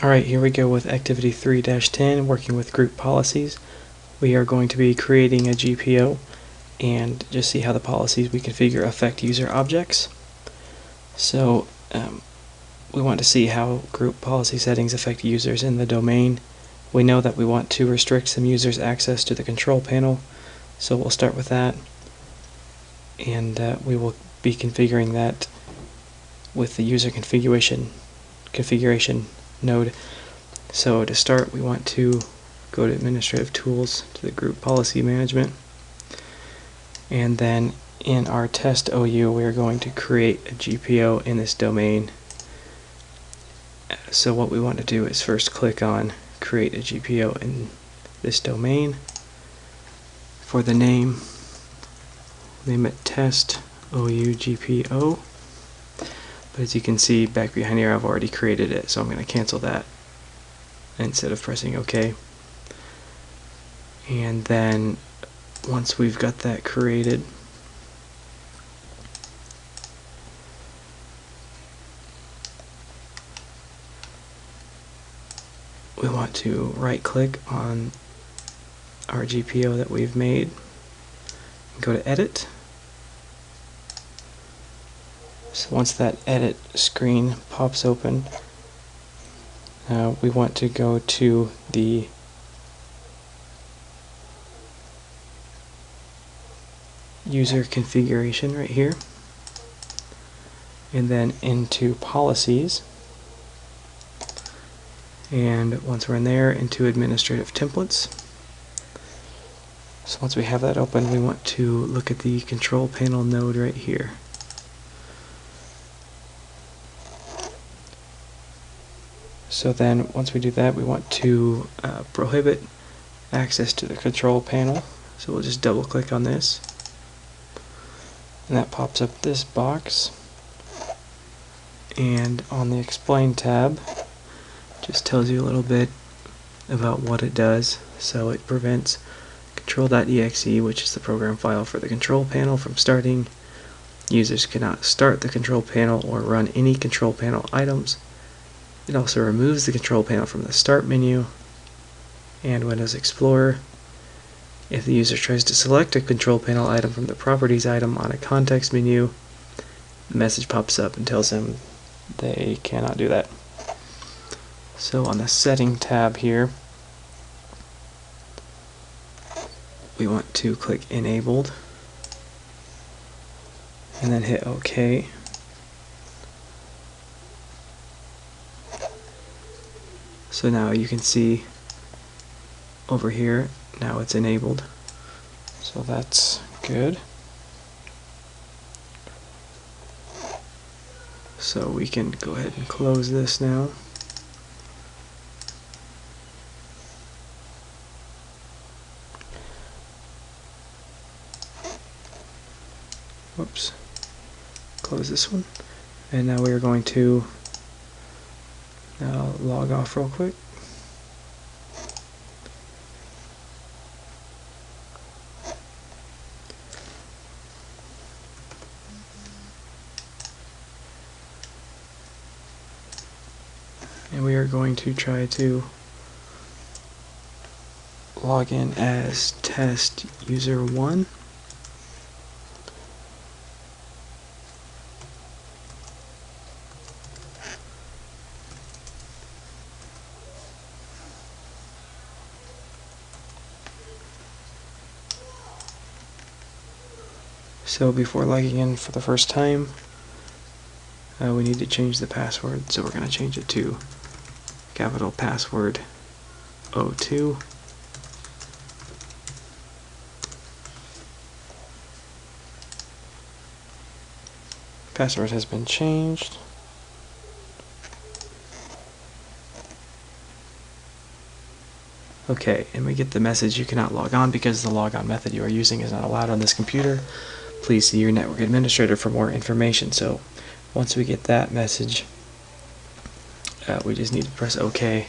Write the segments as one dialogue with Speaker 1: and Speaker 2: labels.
Speaker 1: Alright, here we go with activity 3-10, working with group policies. We are going to be creating a GPO and just see how the policies we configure affect user objects. So we want to see how group policy settings affect users in the domain. We know that we want to restrict some users' access to the control panel, so we'll start with that. And we will be configuring that with the user configuration node. So to start, we want to go to Administrative Tools to the Group Policy Management, and then in our test OU we are going to create a GPO in this domain. So what we want to do is first click on Create a GPO in this domain. For the name it Test OU GPO. But as you can see back behind here, I've already created it, so I'm going to cancel that instead of pressing OK. And then once we've got that created, we want to right click on our GPO that we've made and go to Edit. So once that edit screen pops open, we want to go to the user configuration right here, and then into policies, and once we're in there, into administrative templates. So once we have that open, we want to look at the control panel node right here. So then once we do that, we want to prohibit access to the control panel. So we'll just double click on this, and that pops up this box. And on the Explain tab, just tells you a little bit about what it does. So it prevents control.exe, which is the program file for the control panel, from starting. Users cannot start the control panel or run any control panel items. It also removes the control panel from the Start menu and Windows Explorer. If the user tries to select a control panel item from the Properties item on a context menu, the message pops up and tells them they cannot do that. So on the Setting tab here, we want to click Enabled and then hit OK. So now you can see over here, now it's enabled. So that's good. So we can go ahead and close this now. Whoops. Close this one. And now we are going to log off real quick. And we are going to try to log in as test user 1. So before logging in for the first time, we need to change the password. So we're going to change it to capital password 02. Password has been changed. Okay, and we get the message you cannot log on because the logon method you are using is not allowed on this computer. Please see your network administrator for more information. So once we get that message, we just need to press OK.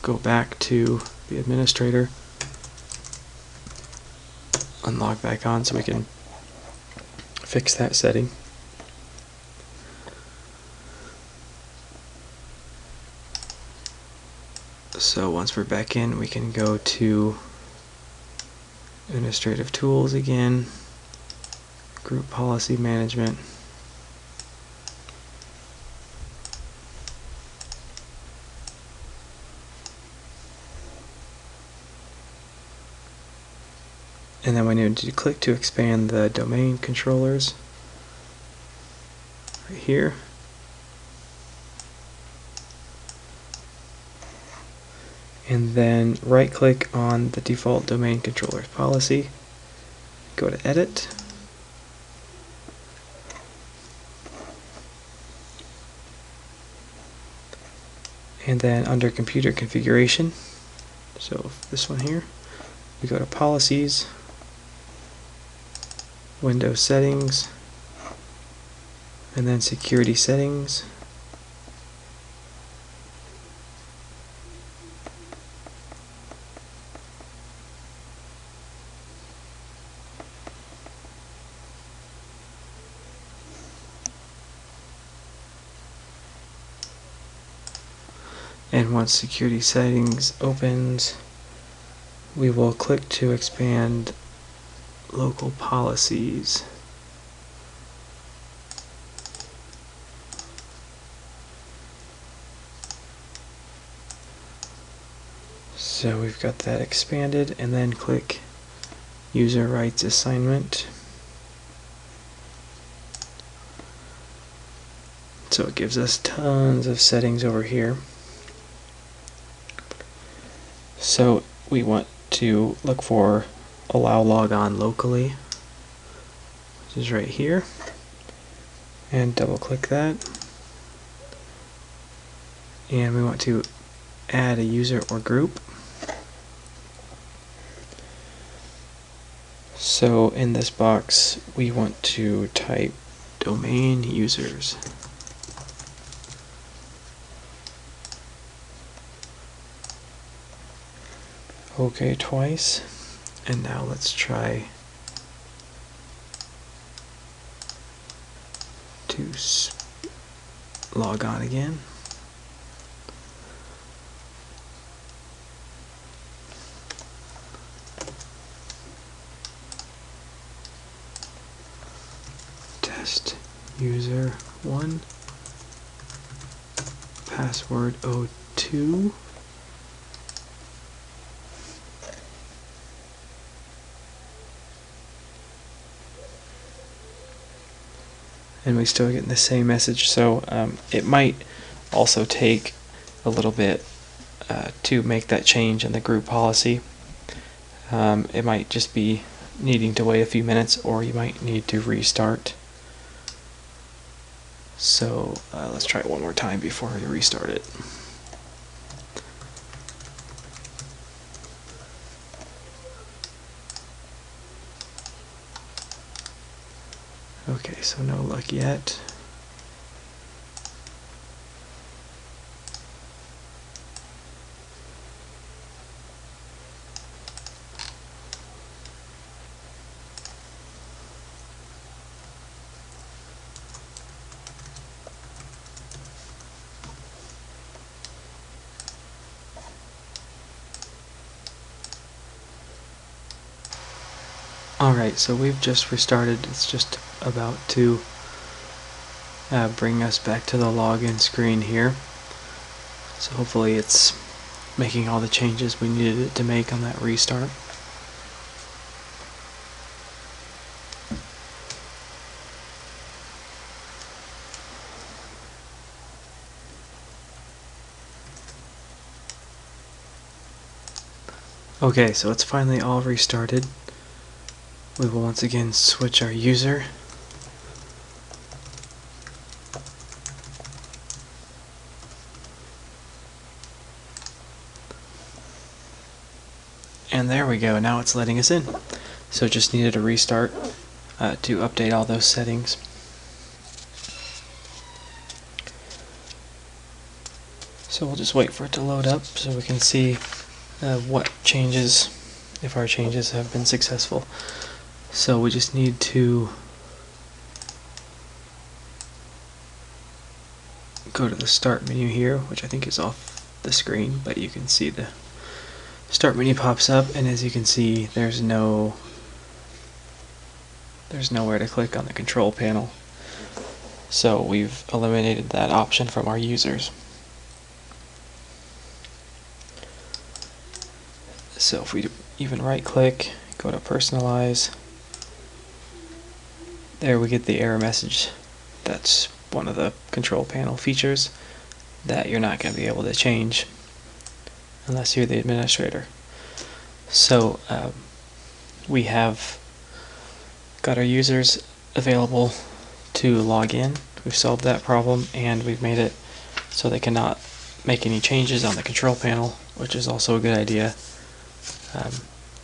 Speaker 1: Go back to the administrator, and log back on so we can fix that setting. So once we're back in, we can go to Administrative Tools again, Group Policy Management. And then we need to click to expand the domain controllers right here. And then right click on the default domain controllers policy, go to edit, and then under computer configuration, so this one here, we go to policies, Windows settings, and then security settings. And once security settings opens, we will click to expand local policies. So we've got that expanded, and then click user rights assignment. So it gives us tons of settings over here. So we want to look for allow logon locally, which is right here, and double click that, and we want to add a user or group. So in this box we want to type domain users. OK twice, and now let's try to log on again. Test user 1, password 02. And we still get the same message, so it might also take a little bit to make that change in the group policy. It might just be needing to wait a few minutes, or you might need to restart. So let's try it one more time before we restart it. Okay, so no luck yet. Alright, so we've just restarted. It's just about to bring us back to the login screen here. So hopefully it's making all the changes we needed it to make on that restart. Okay, so it's finally all restarted. We will once again switch our user. And there we go, now it's letting us in. So it just needed a restart to update all those settings. So we'll just wait for it to load up so we can see what changes, if our changes have been successful. So we just need to go to the start menu here, which I think is off the screen, but you can see the start menu pops up, and as you can see, there's nowhere to click on the control panel. So we've eliminated that option from our users. So if we even right click, go to personalize, there we get the error message. That's one of the control panel features that you're not going to be able to change unless you're the administrator. So we have got our users available to log in. We've solved that problem, and we've made it so they cannot make any changes on the control panel, which is also a good idea,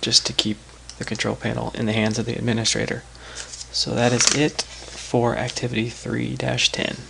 Speaker 1: just to keep the control panel in the hands of the administrator. So that is it for Activity 3-10.